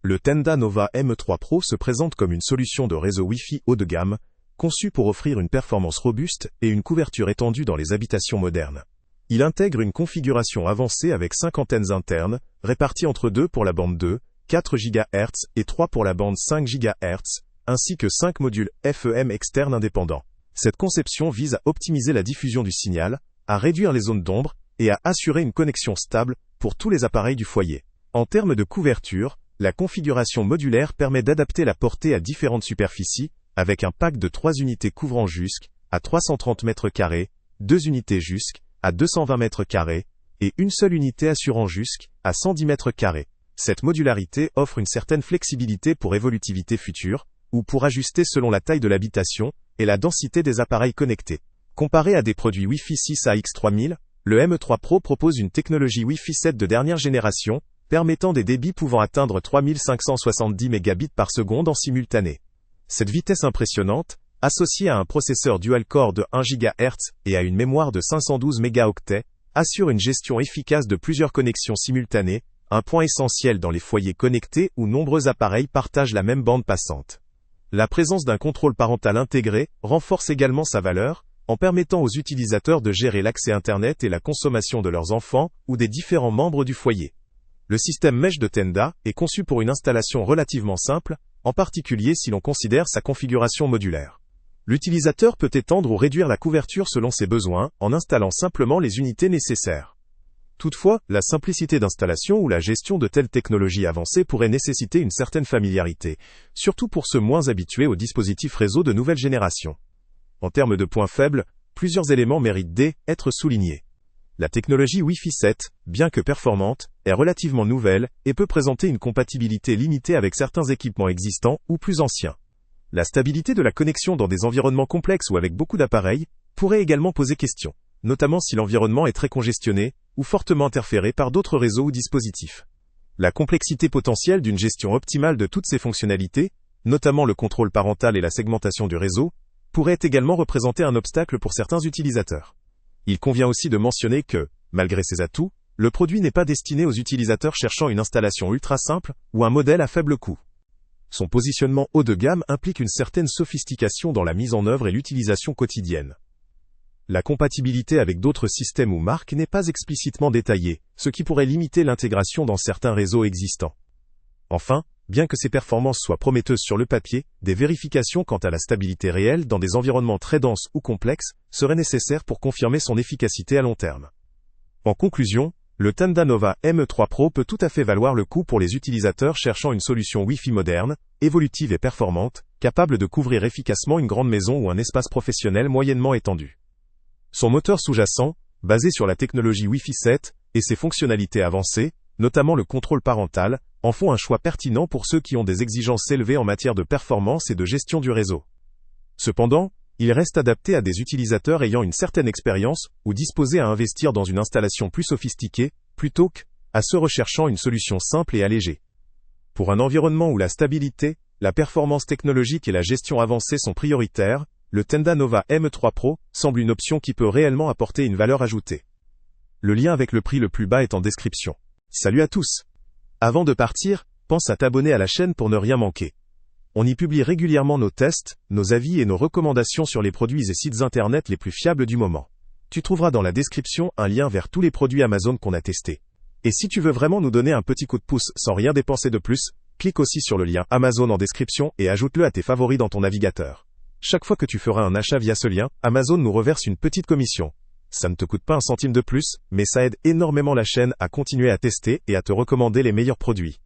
Le Tenda Nova M3 Pro se présente comme une solution de réseau Wi-Fi haut de gamme, conçue pour offrir une performance robuste et une couverture étendue dans les habitations modernes. Il intègre une configuration avancée avec 5 antennes internes, réparties entre 2 pour la bande 2, 4 GHz et 3 pour la bande 5 GHz, ainsi que 5 modules FEM externes indépendants. Cette conception vise à optimiser la diffusion du signal, à réduire les zones d'ombre et à assurer une connexion stable pour tous les appareils du foyer. En termes de couverture, la configuration modulaire permet d'adapter la portée à différentes superficies, avec un pack de 3 unités couvrant jusqu'à 330 m², 2 unités jusqu'à 220 m² et une seule unité assurant jusqu'à 110 m². Cette modularité offre une certaine flexibilité pour évolutivité future, ou pour ajuster selon la taille de l'habitation et la densité des appareils connectés. Comparé à des produits Wi-Fi 6 AX3000, le M3 Pro propose une technologie Wi-Fi 7 de dernière génération, permettant des débits pouvant atteindre 3570 Mbps en simultané. Cette vitesse impressionnante, associée à un processeur dual-core de 1 GHz et à une mémoire de 512 mégaoctets, assure une gestion efficace de plusieurs connexions simultanées, un point essentiel dans les foyers connectés où nombreux appareils partagent la même bande passante. La présence d'un contrôle parental intégré renforce également sa valeur, en permettant aux utilisateurs de gérer l'accès Internet et la consommation de leurs enfants ou des différents membres du foyer. Le système Mesh de Tenda est conçu pour une installation relativement simple, en particulier si l'on considère sa configuration modulaire. L'utilisateur peut étendre ou réduire la couverture selon ses besoins, en installant simplement les unités nécessaires. Toutefois, la simplicité d'installation ou la gestion de telles technologies avancées pourrait nécessiter une certaine familiarité, surtout pour ceux moins habitués aux dispositifs réseau de nouvelle génération. En termes de points faibles, plusieurs éléments méritent d'être soulignés. La technologie Wi-Fi 7, bien que performante, est relativement nouvelle et peut présenter une compatibilité limitée avec certains équipements existants ou plus anciens. La stabilité de la connexion dans des environnements complexes ou avec beaucoup d'appareils pourrait également poser question, notamment si l'environnement est très congestionné ou fortement interféré par d'autres réseaux ou dispositifs. La complexité potentielle d'une gestion optimale de toutes ces fonctionnalités, notamment le contrôle parental et la segmentation du réseau, pourrait également représenter un obstacle pour certains utilisateurs. Il convient aussi de mentionner que, malgré ses atouts, le produit n'est pas destiné aux utilisateurs cherchant une installation ultra simple ou un modèle à faible coût. Son positionnement haut de gamme implique une certaine sophistication dans la mise en œuvre et l'utilisation quotidienne. La compatibilité avec d'autres systèmes ou marques n'est pas explicitement détaillée, ce qui pourrait limiter l'intégration dans certains réseaux existants. Enfin, bien que ces performances soient prometteuses sur le papier, des vérifications quant à la stabilité réelle dans des environnements très denses ou complexes seraient nécessaires pour confirmer son efficacité à long terme. En conclusion, le Tenda Nova M3 Pro peut tout à fait valoir le coup pour les utilisateurs cherchant une solution Wi-Fi moderne, évolutive et performante, capable de couvrir efficacement une grande maison ou un espace professionnel moyennement étendu. Son moteur sous-jacent, basé sur la technologie Wi-Fi 7, et ses fonctionnalités avancées, notamment le contrôle parental, en font un choix pertinent pour ceux qui ont des exigences élevées en matière de performance et de gestion du réseau. Cependant, il reste adapté à des utilisateurs ayant une certaine expérience ou disposés à investir dans une installation plus sophistiquée, plutôt qu'à ceux recherchant une solution simple et allégée. Pour un environnement où la stabilité, la performance technologique et la gestion avancée sont prioritaires, le Tenda Nova M3 Pro semble une option qui peut réellement apporter une valeur ajoutée. Le lien avec le prix le plus bas est en description. Salut à tous! Avant de partir, pense à t'abonner à la chaîne pour ne rien manquer. On y publie régulièrement nos tests, nos avis et nos recommandations sur les produits et sites internet les plus fiables du moment. Tu trouveras dans la description un lien vers tous les produits Amazon qu'on a testés. Et si tu veux vraiment nous donner un petit coup de pouce sans rien dépenser de plus, clique aussi sur le lien Amazon en description et ajoute-le à tes favoris dans ton navigateur. Chaque fois que tu feras un achat via ce lien, Amazon nous reverse une petite commission. Ça ne te coûte pas un centime de plus, mais ça aide énormément la chaîne à continuer à tester et à te recommander les meilleurs produits.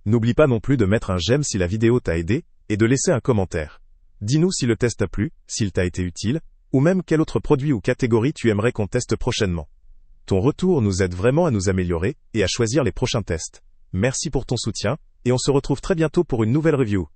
N'oublie pas non plus de mettre un j'aime si la vidéo t'a aidé, et de laisser un commentaire. Dis-nous si le test t'a plu, s'il t'a été utile, ou même quel autre produit ou catégorie tu aimerais qu'on teste prochainement. Ton retour nous aide vraiment à nous améliorer, et à choisir les prochains tests. Merci pour ton soutien, et on se retrouve très bientôt pour une nouvelle review.